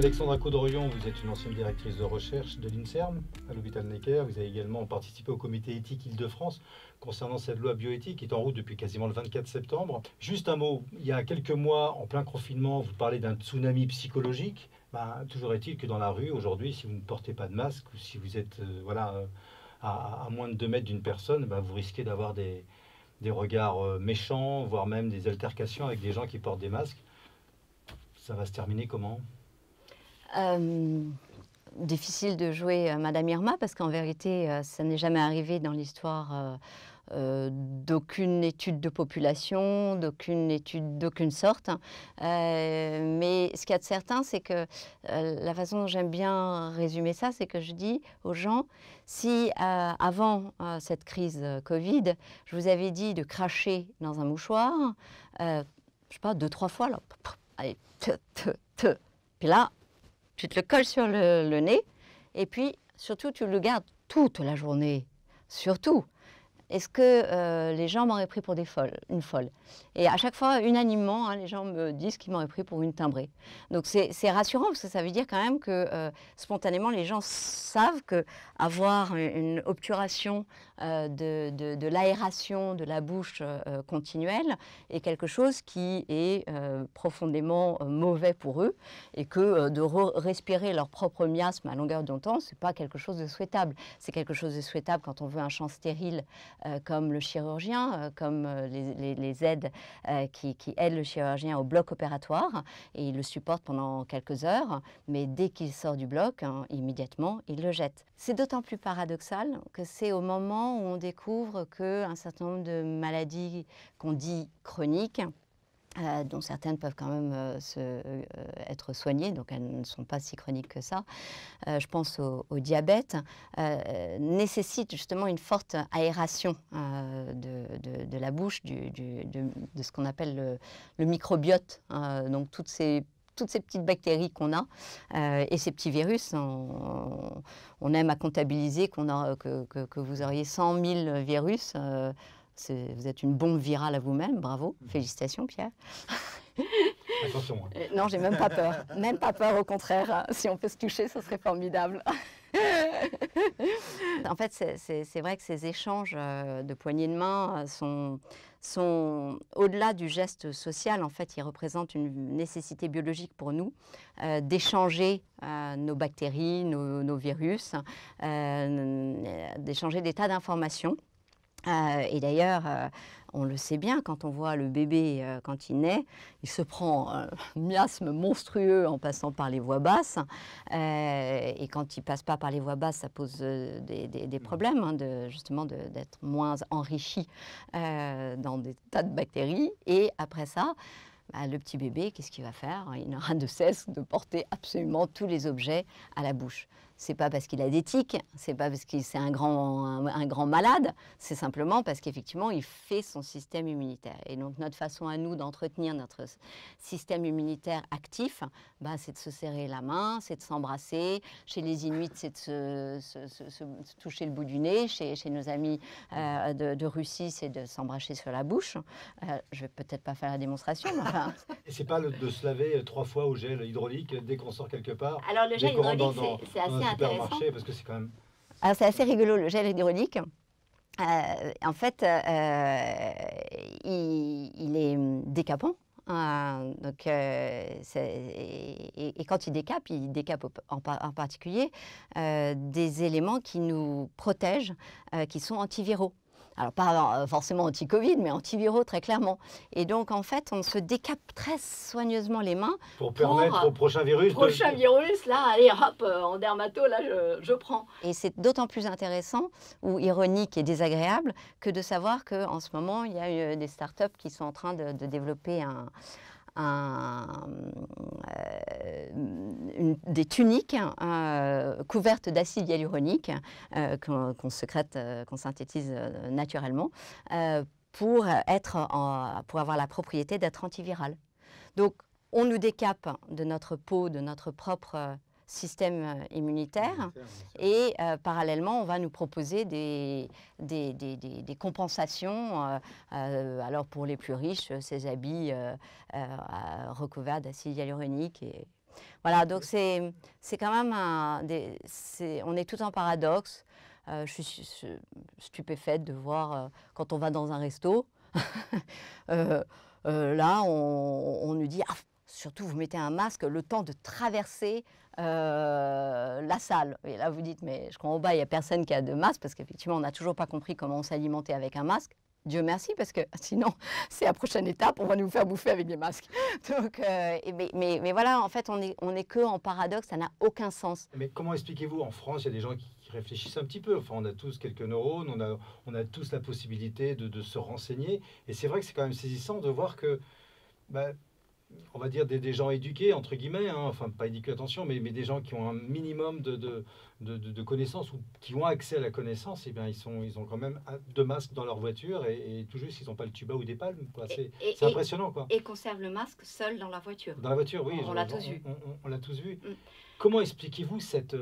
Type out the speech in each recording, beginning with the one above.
Alexandra Caudrelion, vous êtes une ancienne directrice de recherche de l'INSERM à l'hôpital Necker. Vous avez également participé au comité éthique Île-de-France concernant cette loi bioéthique qui est en route depuis quasiment le 24 septembre. Juste un mot, il y a quelques mois, en plein confinement, vous parlez d'un tsunami psychologique. Toujours est-il que dans la rue, aujourd'hui, si vous ne portez pas de masque ou si vous êtes à moins de 2 mètres d'une personne, vous risquez d'avoir des regards méchants, voire même des altercations avec des gens qui portent des masques. Ça va se terminer comment ? Difficile de jouer Madame Irma parce qu'en vérité, ça n'est jamais arrivé dans l'histoire d'aucune étude de population, d'aucune étude d'aucune sorte. Mais ce qu'il y a de certain, c'est que la façon dont j'aime bien résumer ça, c'est que je dis aux gens, si avant cette crise Covid, je vous avais dit de cracher dans un mouchoir, je sais pas, 2-3 fois, là, allez, puis là, tu te le colles sur le nez, et puis surtout tu le gardes toute la journée, surtout. Est-ce que les gens m'auraient pris pour une folle? Et à chaque fois, unanimement, les gens me disent qu'ils m'auraient pris pour une timbrée. Donc c'est rassurant parce que ça veut dire quand même que spontanément, les gens savent qu'avoir une obturation de l'aération de la bouche continuelle est quelque chose qui est profondément mauvais pour eux et que de respirer leur propre miasme à longueur de temps, ce n'est pas quelque chose de souhaitable. C'est quelque chose de souhaitable quand on veut un champ stérile comme le chirurgien, comme les aides qui aident le chirurgien au bloc opératoire, et il le supporte pendant quelques heures, mais dès qu'il sort du bloc, immédiatement, il le jette. C'est d'autant plus paradoxal que c'est au moment où on découvre qu'un certain nombre de maladies qu'on dit chroniques, dont certaines peuvent quand même être soignées, donc elles ne sont pas si chroniques que ça. Je pense au diabète, nécessite justement une forte aération de la bouche, de ce qu'on appelle le microbiote, donc toutes ces petites bactéries qu'on a et ces petits virus. On aime à comptabiliser que vous auriez 100 000 virus. Vous êtes une bombe virale à vous-même, bravo, félicitations Pierre. Attention. Non, j'ai même pas peur, même pas peur, au contraire. Si on peut se toucher, ce serait formidable. En fait, c'est vrai que ces échanges de poignées de main sont au-delà du geste social. En fait, ils représentent une nécessité biologique pour nous d'échanger nos bactéries, nos virus, d'échanger des tas d'informations. Et d'ailleurs, on le sait bien, quand on voit le bébé, quand il naît, il se prend un miasme monstrueux en passant par les voies basses. Et quand il ne passe pas par les voies basses, ça pose des problèmes, justement d'être moins enrichi dans des tas de bactéries. Et après ça, le petit bébé, qu'est-ce qu'il va faire? Il n'aura de cesse de porter absolument tous les objets à la bouche. C'est pas parce qu'il a des tics, c'est pas parce qu'il c'est un grand malade, c'est simplement parce qu'effectivement, il fait son système immunitaire. Et donc, notre façon à nous d'entretenir notre système immunitaire actif, c'est de se serrer la main, c'est de s'embrasser. Chez les Inuits, c'est de se toucher le bout du nez. Chez nos amis de Russie, c'est de s'embrasser sur la bouche. Je vais peut-être pas faire la démonstration, mais enfin... Et c'est pas de se laver 3 fois au gel hydraulique dès qu'on sort quelque part? Alors, le gel hydraulique, c'est assez intéressant. Parce que c'est quand même... Alors, c'est assez rigolo, le gel hydraulique. En fait, il est décapant. Donc, et quand il décape en particulier des éléments qui nous protègent, qui sont antiviraux. Alors, pas forcément anti-Covid, mais antiviraux, très clairement. Et donc, en fait, on se décape très soigneusement les mains. Pour permettre au prochain virus... virus, là, allez, hop, en dermato, là, je prends. Et c'est d'autant plus intéressant, ou ironique et désagréable, que de savoir qu'en ce moment, il y a des startups qui sont en train de développer des tuniques couvertes d'acide hyaluronique qu'on synthétise naturellement pour avoir la propriété d'être antivirale. Donc, on nous décape de notre peau, de notre propre système immunitaire et parallèlement, on va nous proposer des compensations. Alors, pour les plus riches, ces habits recouverts d'acide hyaluronique Voilà, donc c'est quand même on est tout en paradoxe. Je suis stupéfaite de voir quand on va dans un resto, là on nous dit ah, surtout vous mettez un masque le temps de traverser la salle. Et là vous dites mais je crois en bas il n'y a personne qui a de masque parce qu'effectivement on n'a toujours pas compris comment on s'alimentait avec un masque. Dieu merci, parce que sinon, c'est la prochaine étape, on va nous faire bouffer avec des masques. Donc, mais voilà, en fait, on est que en paradoxe, ça n'a aucun sens. Mais comment expliquez-vous, en France, il y a des gens qui réfléchissent un petit peu. Enfin, on a tous quelques neurones, on a tous la possibilité de se renseigner. Et c'est vrai que c'est quand même saisissant de voir que, bah, on va dire des gens éduqués, entre guillemets, hein, enfin pas éduqués, attention, mais des gens qui ont un minimum de connaissances ou qui ont accès à la connaissance, eh bien, ils ont quand même deux masques dans leur voiture et tout juste, ils n'ont pas le tuba ou des palmes. C'est impressionnant, quoi. Et conservent le masque seul dans la voiture. Dans la voiture, oui. On l'a tous vu. On l'a tous vu. Comment expliquez-vous cette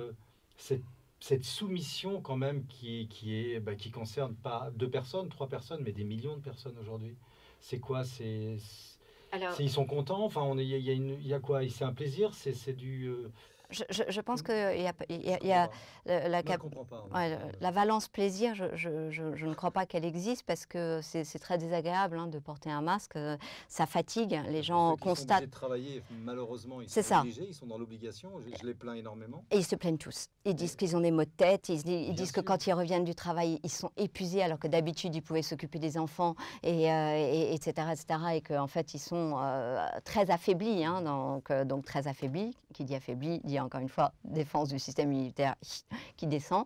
soumission quand même qui concerne pas 2 personnes, 3 personnes, mais des millions de personnes aujourd'hui? C'est quoi? Alors, ils sont contents, enfin, il y a quoi? C'est un plaisir, c'est du... Je pense qu'il y a la valence plaisir, je ne crois pas qu'elle existe parce que c'est très désagréable hein, de porter un masque, ça fatigue, les gens constatent... Ils sont obligés de travailler, malheureusement, ils sont obligés, ils sont dans l'obligation, je les plains énormément. Et ils se plaignent tous, ils disent qu'ils ont des maux de tête, ils disent que quand ils reviennent du travail, ils sont épuisés alors que d'habitude ils pouvaient s'occuper des enfants, etc., et qu'en fait ils sont très affaiblis, hein, donc très affaiblis, qui dit affaibli dit encore une fois défense du système immunitaire qui descend.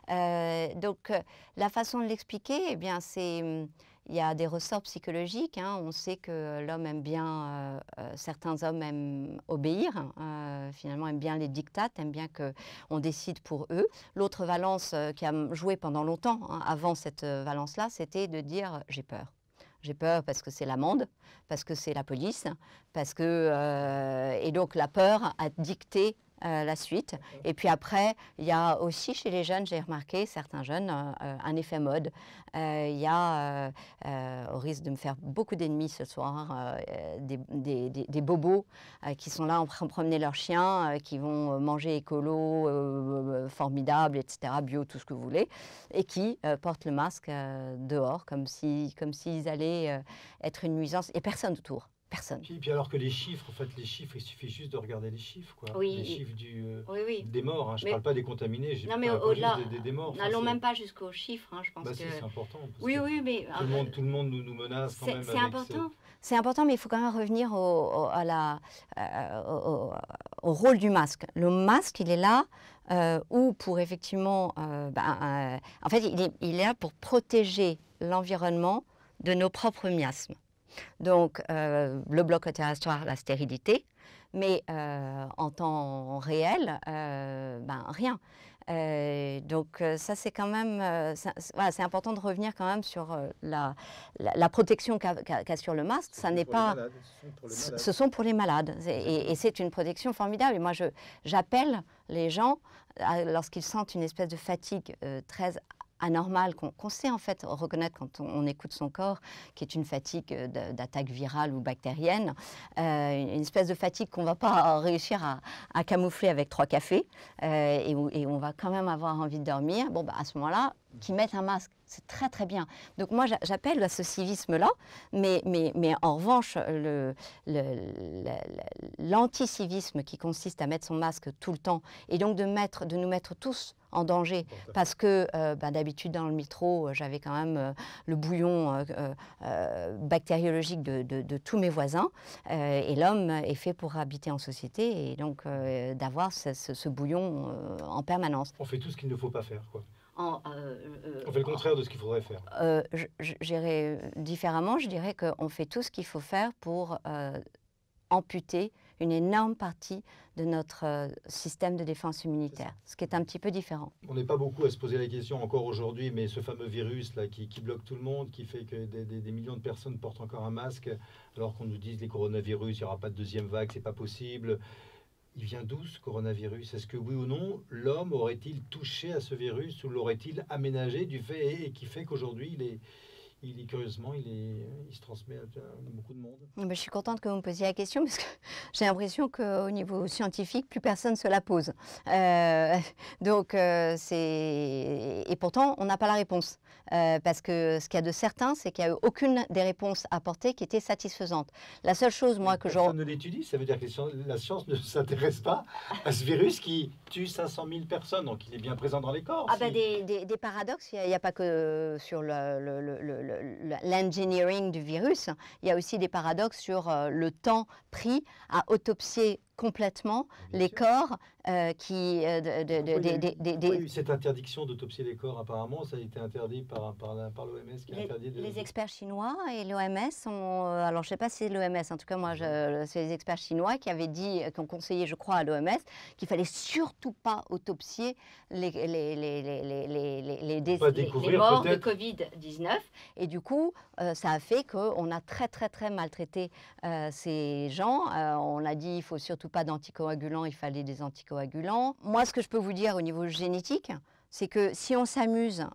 Donc la façon de l'expliquer, eh bien c'est... Il y a des ressorts psychologiques, hein. On sait que l'homme aime bien, certains hommes aiment obéir, finalement aiment bien les diktats, aiment bien qu'on décide pour eux. L'autre valence qui a joué pendant longtemps, hein, avant cette valence-là, c'était de dire j'ai peur. J'ai peur parce que c'est l'amende, parce que c'est la police, parce que... et donc la peur a dicté la suite. Et puis après, il y a aussi chez les jeunes, j'ai remarqué, certains jeunes, un effet mode. Il y a, au risque de me faire beaucoup d'ennemis ce soir, des bobos qui sont là en train de promener leurs chiens, qui vont manger écolo, formidable, etc., bio, tout ce que vous voulez, et qui portent le masque dehors, comme s'ils allaient être une nuisance, et personne autour. Personne. Puis alors que les chiffres, en fait, il suffit juste de regarder les chiffres, quoi. Oui. Les chiffres des morts, hein. Je ne parle pas des contaminés, je parle au-delà des morts. N'allons même pas jusqu'aux chiffres, hein. Je pense que... c'est important. Oui, mais... Tout le monde nous menace quand même. C'est important. C'est important, mais il faut quand même revenir au rôle du masque. Le masque, il est là ou pour effectivement... en fait, il est là pour protéger l'environnement de nos propres miasmes. Donc, le bloc opératoire, la stérilité, mais en temps réel, rien. Donc, ça, c'est quand même... c'est important de revenir quand même sur la protection qu'a sur le masque. Ça n'est pas... Ce sont pour les malades. Et c'est une protection formidable. Et moi, j'appelle les gens, lorsqu'ils sentent une espèce de fatigue très anormale, qu'on sait en fait reconnaître quand on écoute son corps, qui est une fatigue d'attaque virale ou bactérienne, une espèce de fatigue qu'on ne va pas réussir à camoufler avec 3 cafés, et on va quand même avoir envie de dormir. Bon, à ce moment-là, qu'ils mettent un masque, c'est très très bien. Donc moi j'appelle à ce civisme-là, mais en revanche, l'anticivisme qui consiste à mettre son masque tout le temps, et donc de nous mettre tous en danger, parce que d'habitude dans le métro, j'avais quand même le bouillon bactériologique de tous mes voisins, et l'homme est fait pour habiter en société, et donc d'avoir ce bouillon en permanence. On fait tout ce qu'il ne faut pas faire, quoi. On fait le contraire de ce qu'il faudrait faire. J'irais différemment, je dirais qu'on fait tout ce qu'il faut faire pour amputer une énorme partie de notre système de défense immunitaire, ce qui est un petit peu différent. On n'est pas beaucoup à se poser la question encore aujourd'hui, mais ce fameux virus là, qui bloque tout le monde, qui fait que des millions de personnes portent encore un masque, alors qu'on nous dit les coronavirus, il n'y aura pas de deuxième vague, c'est pas possible. Il vient d'où ce coronavirus? Est-ce que oui ou non, l'homme aurait-il touché à ce virus ou l'aurait-il aménagé du fait et qui fait qu'aujourd'hui curieusement, il se transmet à beaucoup de monde. Je suis contente que vous me posiez la question parce que j'ai l'impression qu'au niveau scientifique, plus personne se la pose. Et pourtant, on n'a pas la réponse. Parce que ce qu'il y a de certain, c'est qu'il n'y a eu aucune des réponses apportées qui était satisfaisante. La seule chose, moi, que personne ne l'étudie, ça veut dire que la science ne s'intéresse pas à ce virus qui tue 500 000 personnes, donc il est bien présent dans les corps. Des paradoxes, il n'y a pas que sur l'engineering du virus, il y a aussi des paradoxes sur le temps pris à autopsier complètement les corps Il y a eu cette interdiction d'autopsier les corps, apparemment, ça a été interdit par l'OMS qui a interdit les experts chinois et l'OMS ont, alors je ne sais pas si c'est l'OMS, en tout cas moi c'est les experts chinois qui avaient dit, qui ont conseillé je crois à l'OMS qu'il fallait surtout pas autopsier les morts de Covid-19 et du coup ça a fait qu'on a très maltraité ces gens, on a dit il faut surtout pas d'anticoagulants, il fallait des anticoagulants. Moi, ce que je peux vous dire au niveau génétique, c'est que si on s'amuse,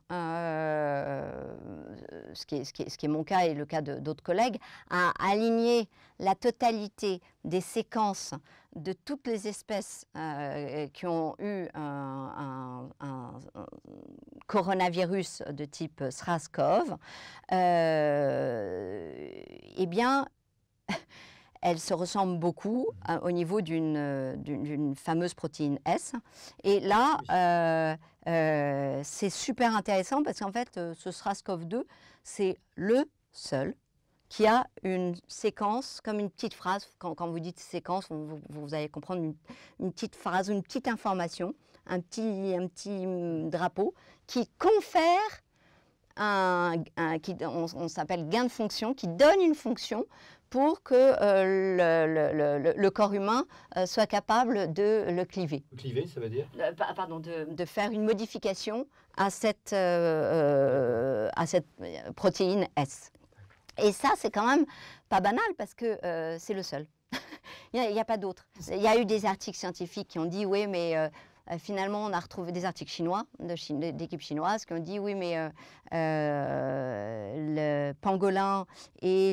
ce qui est mon cas et le cas d'autres collègues, à aligner la totalité des séquences de toutes les espèces qui ont eu un coronavirus de type SARS-CoV, eh bien, elles se ressemblent beaucoup au niveau d'une fameuse protéine S. Et là, c'est super intéressant parce qu'en fait, ce SARS-CoV-2, c'est le seul qui a une séquence, comme une petite phrase. Quand vous dites séquence, vous allez comprendre une petite phrase, une petite information, un petit drapeau qui confère on s'appelle gain de fonction, qui donne une fonction pour que le corps humain soit capable de le cliver. Cliver, ça veut dire pardon, de faire une modification à cette protéine S. Et ça, c'est quand même pas banal parce que c'est le seul. Il n'y a pas d'autre. Il y a eu des articles scientifiques qui ont dit, oui, mais finalement, on a retrouvé des articles chinois, d'équipes chinoises, qui ont dit, oui, mais le pangolin et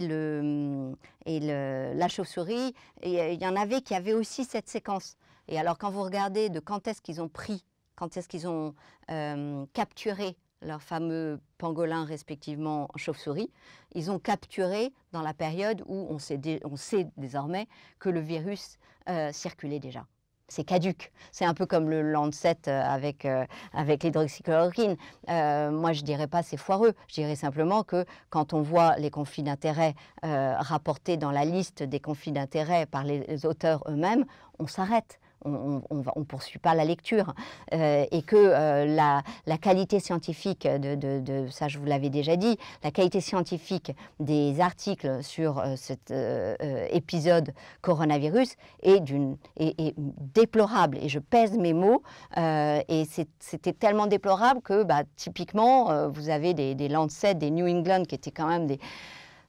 la chauve-souris, il y en avait qui avaient aussi cette séquence. Et alors, quand vous regardez de quand est-ce qu'ils ont pris, quand est-ce qu'ils ont capturé leurs fameux pangolins respectivement chauve-souris, ils ont capturé dans la période où on sait désormais que le virus circulait déjà. C'est caduc. C'est un peu comme le Lancet avec l'hydroxychloroquine. Moi, je ne dirais pas c'est foireux. Je dirais simplement que quand on voit les conflits d'intérêts rapportés dans la liste des conflits d'intérêts par les auteurs eux-mêmes, on s'arrête. On ne poursuit pas la lecture et que la qualité scientifique ça je vous l'avais déjà dit, la qualité scientifique des articles sur cet épisode coronavirus est déplorable et je pèse mes mots et c'était tellement déplorable que typiquement vous avez des Lancet, des New England qui étaient quand même des...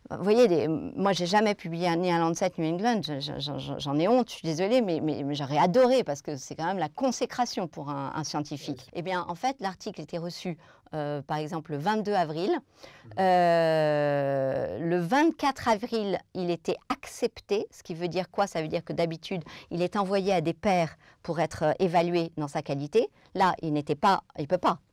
Vous voyez, moi, j'ai jamais publié ni un Lancet New England, j'en ai honte, je suis désolée, mais j'aurais adoré parce que c'est quand même la consécration pour un scientifique. Eh bien, en fait, l'article était reçu, par exemple, le 22 avril. Le 24 avril, il était accepté, ce qui veut dire quoi? Ça veut dire que d'habitude, il est envoyé à des pairs pour être évalué dans sa qualité. Là, il ne peut pas.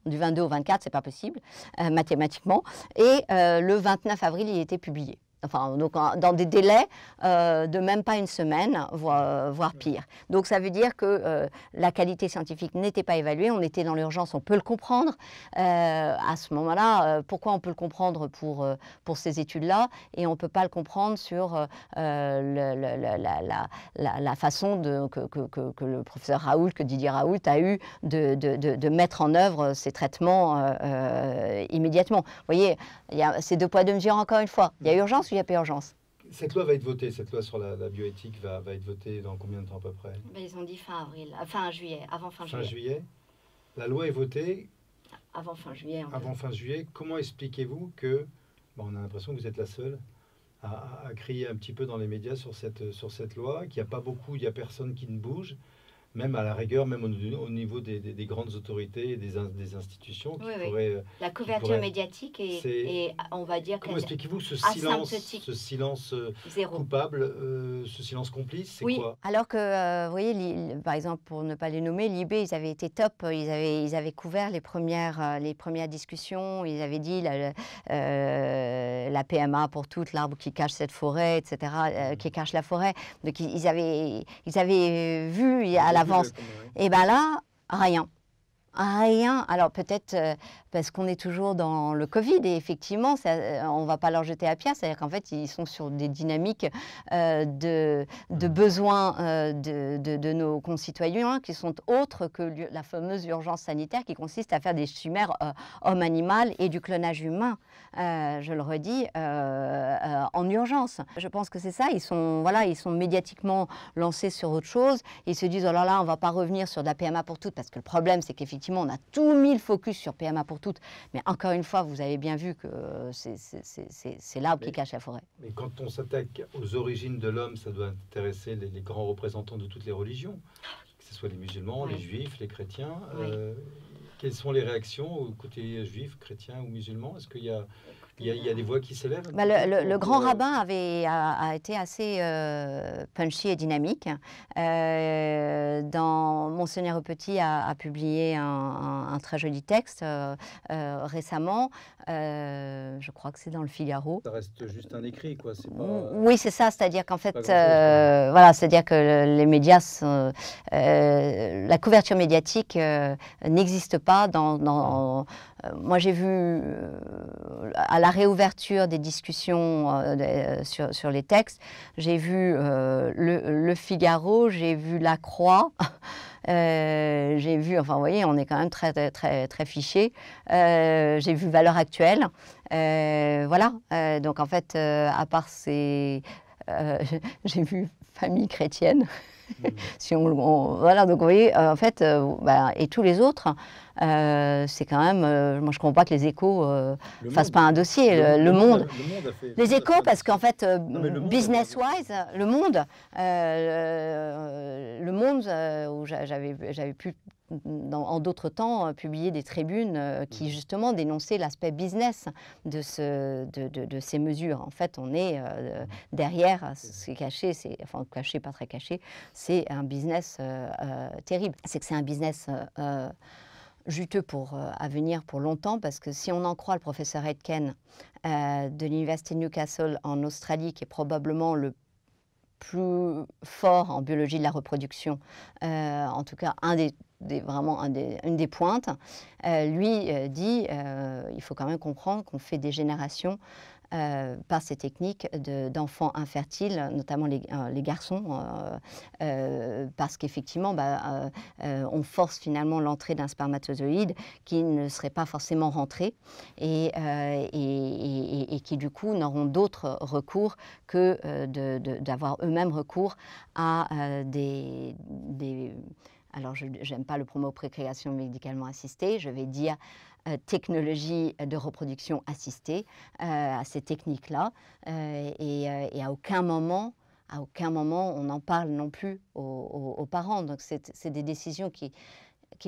Du 22 au 24, ce n'est pas possible, mathématiquement. Et le 29 avril, il était publié. Enfin, donc, dans des délais de même pas une semaine, voire pire. Donc ça veut dire que la qualité scientifique n'était pas évaluée, on était dans l'urgence, on peut le comprendre. À ce moment-là, pourquoi on peut le comprendre pour ces études-là et on ne peut pas le comprendre sur la façon que le professeur Raoult, que Didier Raoult a eu de mettre en œuvre ces traitements immédiatement. Vous voyez, c'est deux poids deux mesures encore une fois. Il y a urgence ou il n'y a pas urgence? Cette loi va être votée, cette loi sur la bioéthique va être votée dans combien de temps à peu près? Ils ont dit fin juillet, avant fin juillet. Fin juillet. La loi est votée avant fin juillet. Avant fin juillet. Comment expliquez-vous que, on a l'impression que vous êtes la seule à crier un petit peu dans les médias sur cette loi, qu'il n'y a pas beaucoup, il n'y a personne qui ne bouge. même à la rigueur, même au niveau des grandes autorités et des institutions qui Oui. pourraient... La couverture médiatique est, on va dire, comment expliquez-vous ce silence zéro. coupable, ce silence complice, c'est Oui, quoi? alors que, vous voyez, par exemple, pour ne pas les nommer, Libé, ils avaient été top, ils avaient couvert les premières discussions, ils avaient dit la PMA pour toutes, l'arbre qui cache cette forêt, etc., qui cache la forêt. Donc ils avaient vu à l'avance. Et bien là, rien. Rien. Alors peut-être parce qu'on est toujours dans le Covid et effectivement, on ne va pas leur jeter à pierre. C'est-à-dire qu'en fait, ils sont sur des dynamiques de besoins de nos concitoyens qui sont autres que la fameuse urgence sanitaire qui consiste à faire des chimères homme-animal et du clonage humain, je le redis, en urgence. Je pense que c'est ça. Ils sont médiatiquement lancés sur autre chose. Ils se disent, oh là là, on ne va pas revenir sur de la PMA pour toutes parce que le problème, c'est qu'effectivement, on a tout mis le focus sur PMA pour toutes. Mais encore une fois, vous avez bien vu que c'est l'arbre qui cache la forêt. Mais quand on s'attaque aux origines de l'homme, ça doit intéresser les grands représentants de toutes les religions, que ce soit les musulmans, les juifs, les chrétiens. Quelles sont les réactions au côté juif, chrétien ou musulman? Est-ce qu'il y a des voix qui s'élèvent? Le grand rabbin a été assez punchy et dynamique. Monseigneur Petit a publié un très joli texte récemment. Je crois que c'est dans le Figaro. Ça reste juste un écrit, quoi. Oui, c'est ça. C'est-à-dire qu'en fait, voilà, c'est-à-dire que les médias, la couverture médiatique n'existe pas moi, j'ai vu à la réouverture des discussions sur les textes, j'ai vu le Figaro, j'ai vu La Croix, j'ai vu, enfin, vous voyez, on est quand même très fichés. J'ai vu Valeurs Actuelles, voilà. Donc, en fait, à part j'ai vu Famille chrétienne. Voilà, donc vous voyez, en fait, et tous les autres, c'est quand même, moi je ne comprends pas que les Échos ne fassent pas un dossier. Le Monde a fait, les Échos, parce qu'en fait, business-wise, le Monde, où j'avais pu en d'autres temps publier des tribunes qui justement dénonçaient l'aspect business de ces mesures. En fait, on est derrière, c'est caché, enfin caché, pas très caché, c'est un business terrible. C'est que c'est un business juteux à venir pour longtemps, parce que si on en croit le professeur Aitken de l'université de Newcastle en Australie, qui est probablement le plus fort en biologie de la reproduction, en tout cas une des pointes, lui dit il faut quand même comprendre qu'on fait des générations par ces techniques d'enfants infertiles, notamment les garçons, parce qu'effectivement, on force finalement l'entrée d'un spermatozoïde qui ne serait pas forcément rentré et qui du coup n'auront d'autre recours que d'avoir eux-mêmes recours à alors je n'aime pas le mot procréation médicalement assistée, je vais dire technologie de reproduction assistée, à ces techniques-là, et à aucun moment on en parle non plus aux parents. Donc c'est des décisions qui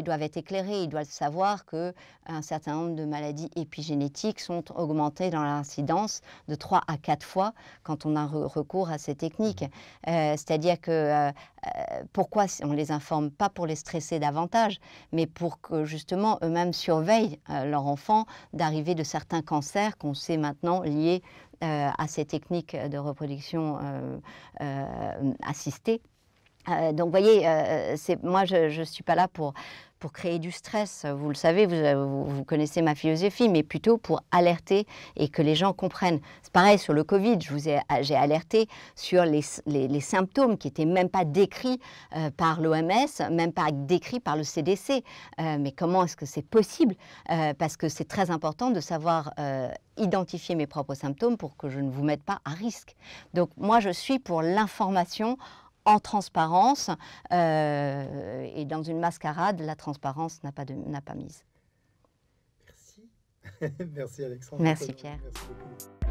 doivent être éclairées. Ils doivent savoir qu'un certain nombre de maladies épigénétiques sont augmentées dans l'incidence de 3 à 4 fois quand on a recours à ces techniques. C'est-à-dire que pourquoi on ne les informe pas pour les stresser davantage, mais pour que justement eux-mêmes surveillent leur enfant d'arriver de certains cancers qu'on sait maintenant liés à ces techniques de reproduction assistée. Donc, vous voyez, moi, je ne suis pas là pour créer du stress. Vous le savez, vous connaissez ma philosophie, mais plutôt pour alerter et que les gens comprennent. C'est pareil sur le Covid. J'ai alerté sur les symptômes qui n'étaient même pas décrits par l'OMS, même pas décrits par le CDC. Mais comment est-ce que c'est possible? Parce que c'est très important de savoir identifier mes propres symptômes pour que je ne vous mette pas à risque. Donc, moi, je suis pour l'information en transparence, et dans une mascarade, la transparence n'a pas mise. Merci. Merci Alexandre. Merci Pierre. Merci beaucoup.